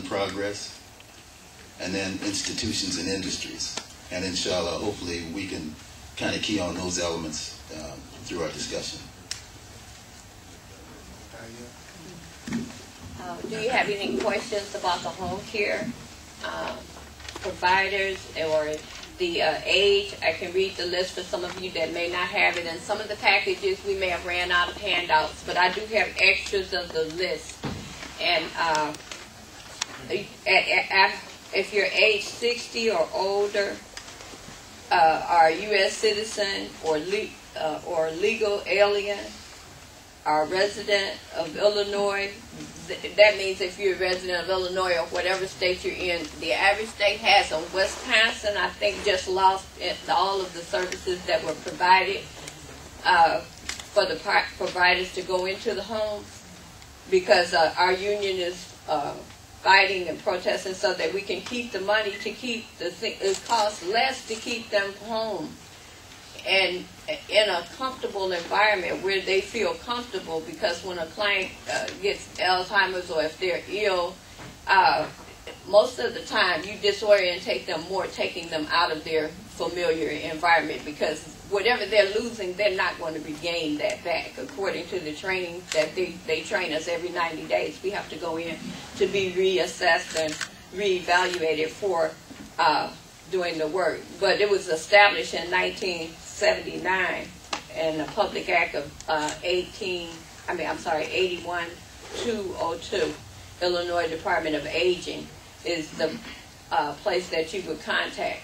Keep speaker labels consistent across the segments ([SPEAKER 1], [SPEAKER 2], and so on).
[SPEAKER 1] progress, and then institutions and industries. And inshallah, hopefully we can kind of key on those elements through our discussion.
[SPEAKER 2] Do you have any questions about the home care providers or the age? I can read the list for some of you that may not have it. And some of the packages we may have ran out of handouts, but I do have extras of the list. And if you're age 60 or older, are a U.S. citizen or legal alien, are a resident of Illinois. That means if you're a resident of Illinois or whatever state you're in, the average state has them. Wisconsin, I think, just lost all of the services that were provided for the providers to go into the homes, because our union is fighting and protesting so that we can keep the money to keep it costs less to keep them home and in a comfortable environment where they feel comfortable. Because when a client gets Alzheimer's or if they're ill, most of the time you disorientate them more, taking them out of their familiar environment, because whatever they're losing, they're not going to regain that back. According to the training that they train us every 90 days, we have to go in to be reassessed and reevaluated for doing the work. But it was established in 1979, and the Public Act of 81202, Illinois Department of Aging, is the place that you would contact.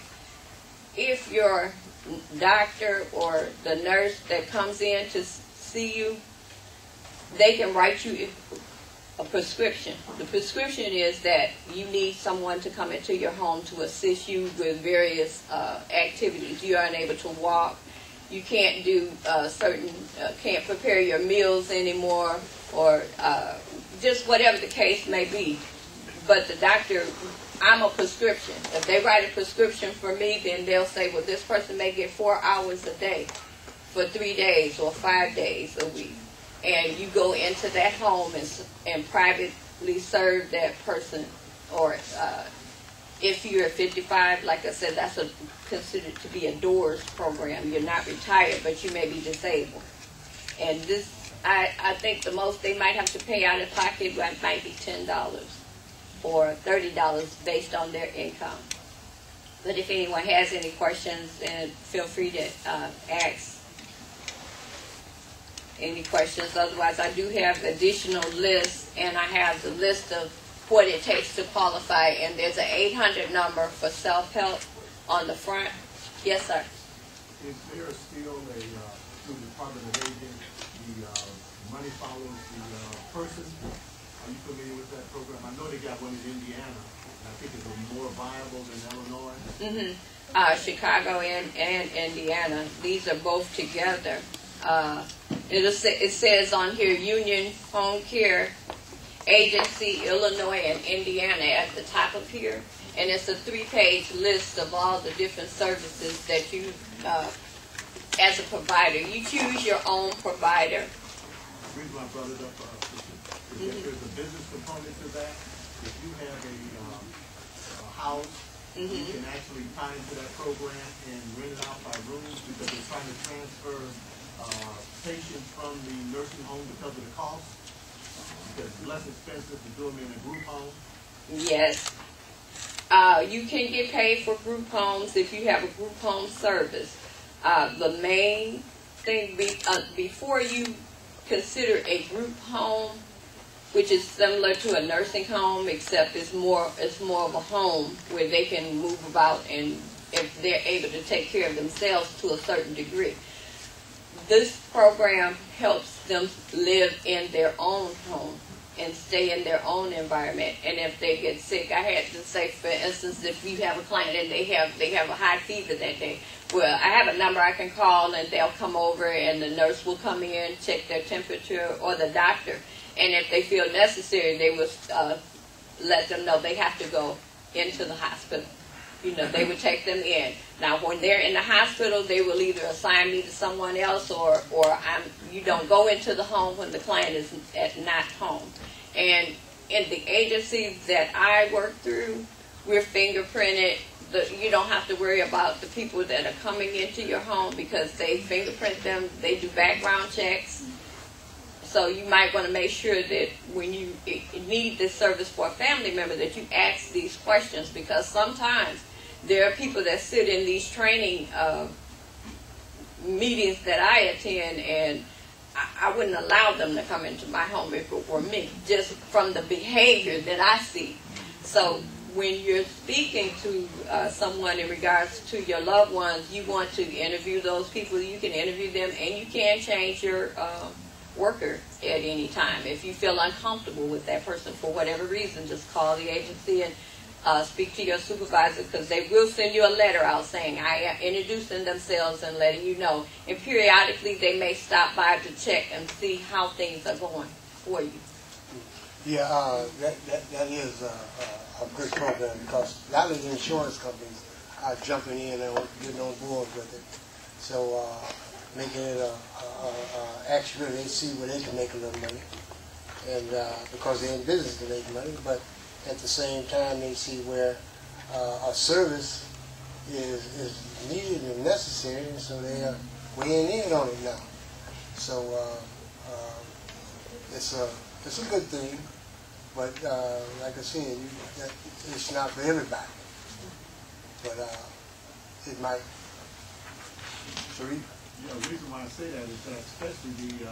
[SPEAKER 2] If your doctor or the nurse that comes in to see you, they can write you a prescription. The prescription is that you need someone to come into your home to assist you with various activities. You are unable to walk. You can't do can't prepare your meals anymore, or just whatever the case may be. But the doctor, I'm a prescription. If they write a prescription for me, then they'll say, well, this person may get 4 hours a day for 3 days or 5 days a week. And you go into that home and privately serve that person. Or if you're 55, like I said, that's considered to be a DOORS program. You're not retired, but you may be disabled. And this, I think the most they might have to pay out of pocket might be $10. Or $30 based on their income. But if anyone has any questions, then feel free to ask any questions. Otherwise, I do have additional lists, and I have the list of what it takes to qualify. And there's an 800 number for self-help on the front. Yes, sir.
[SPEAKER 3] Is there still through the Department of Aging, the money follows the person? Are you familiar with that program? I know they got one in Indiana. I think it's more viable than Illinois.
[SPEAKER 2] Chicago and Indiana. These are both together. It says on here, Union Home Care Agency, Illinois and Indiana at the top of here. And it's a 3-page list of all the different services that you, as a provider, you choose your own provider.
[SPEAKER 3] The reason I brought it up is that there's a business component to that. If you have a house, you can actually tie into that program and rent it out by rooms, because they're trying to transfer patients from the nursing home because of the cost. Because it's less expensive to do them in a group home.
[SPEAKER 2] Yes. You can get paid for group homes if you have a group home service. The main thing, before you consider a group home, which is similar to a nursing home, except it's more of a home where they can move about, and if they're able to take care of themselves to a certain degree. This program helps them live in their own home and stay in their own environment. And if they get sick, I had to say, for instance, if you have a client and they have a high fever that day, well, I have a number I can call, and they'll come over, and the nurse will come in, check their temperature, or the doctor. And if they feel necessary, they will let them know they have to go into the hospital. They would take them in. Now, when they're in the hospital, they will either assign me to someone else, or you don't go into the home when the client is not home. And in the agencies that I work through, we're fingerprinted. You don't have to worry about the people that are coming into your home because they fingerprint them. They do background checks. So you might want to make sure that when you need this service for a family member that you ask these questions, because sometimes there are people that sit in these training meetings that I attend, and I wouldn't allow them to come into my home if it were me, just from the behavior that I see. So when you're speaking to someone in regards to your loved ones, you want to interview those people. You can interview them, and you can change your worker at any time. If you feel uncomfortable with that person for whatever reason, just call the agency and speak to your supervisor, because they will send you a letter out saying, I am introducing themselves and letting you know. And periodically they may stop by to check and see how things are going for you.
[SPEAKER 4] Yeah, that is a good program, because a lot of the insurance companies are jumping in and getting on board with it. So making it actually they see where they can make a little money, and because they're in business to make money, but at the same time they see where a service is needed and necessary, and so they are weighing in on it now. So it's a good thing, but like I said, it's not for everybody. But it might. Sorry?
[SPEAKER 3] Yeah, the reason why I say that is that especially the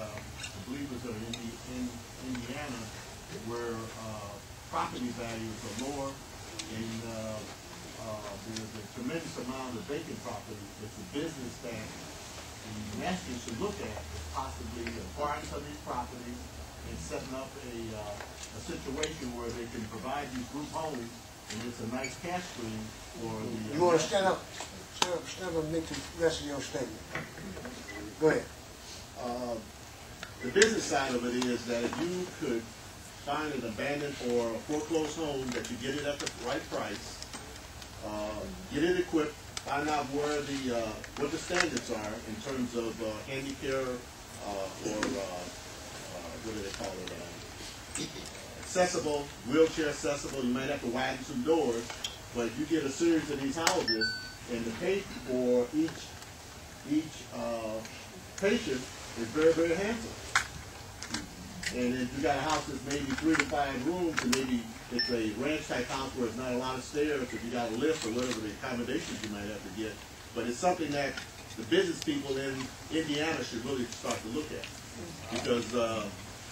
[SPEAKER 3] believers that are in Indiana, where property values are lower, and there's a tremendous amount of vacant property. It's a business that the Masters should look at, is possibly acquiring some of these properties and setting up a situation where they can provide these group homes, and it's a nice cash stream for the...
[SPEAKER 4] You want to stand up? Stand up and make the rest of your statement. Go ahead.
[SPEAKER 3] The business side of it is that if you could find an abandoned or a foreclosed home, that you get it at the right price, get it equipped, find out where what the standards are in terms of handicare or what do they call it? Accessible, wheelchair accessible. You might have to widen some doors, but if you get a series of these houses, and the pay for each patient is very, very handsome. And if you got a house that's maybe 3 to 5 rooms, and maybe it's a ranch type house where it's not a lot of stairs, if you got a lift or whatever the accommodations you might have to get. But it's something that the business people in Indiana should really start to look at. Because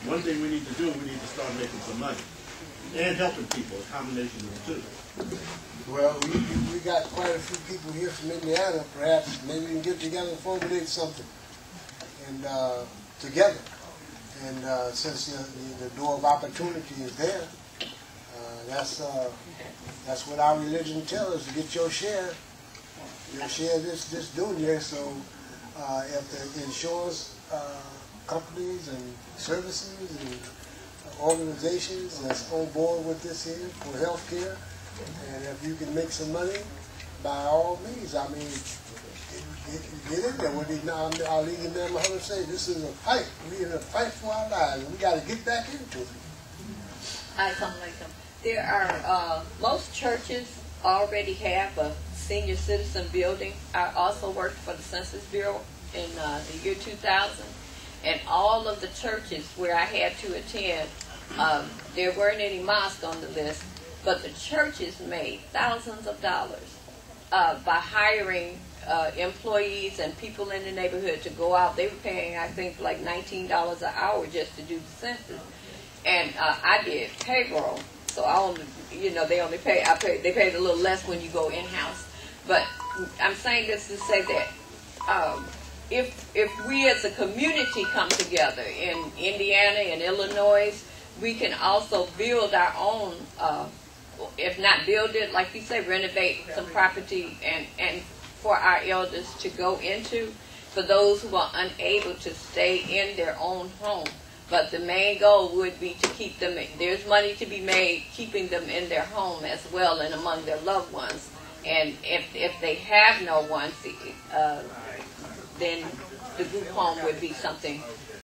[SPEAKER 3] one thing we need to do, we need to start making some money. And helping people, a combination of the two.
[SPEAKER 4] Well, we got quite a few people here from Indiana. Perhaps maybe we can get together and formulate something and together. And since the door of opportunity is there, that's what our religion tells us, to get your share. Your share of this doing here. So if the insurance companies and services and organizations that's on board with this here for health care, and if you can make some money, by all means, I mean, get in there. I'll leave you there, my husband say, this is a fight. We're in a fight for our lives, and we got to get back into it.
[SPEAKER 2] There are, most churches already have a senior citizen building. I also worked for the Census Bureau in the year 2000, and all of the churches where I had to attend, there weren't any mosques on the list, but the churches made thousands of dollars by hiring employees and people in the neighborhood to go out. They were paying, I think, like $19 an hour just to do the census. And I did payroll, so I only, they paid a little less when you go in-house. But I'm saying this to say that if we as a community come together in Indiana and Illinois, we can also build our own, if not build it, like you say, renovate some property and for our elders to go into, for those who are unable to stay in their own home. But the main goal would be to keep them, there's money to be made keeping them in their home as well and among their loved ones. And if they have no one, then the group home would be something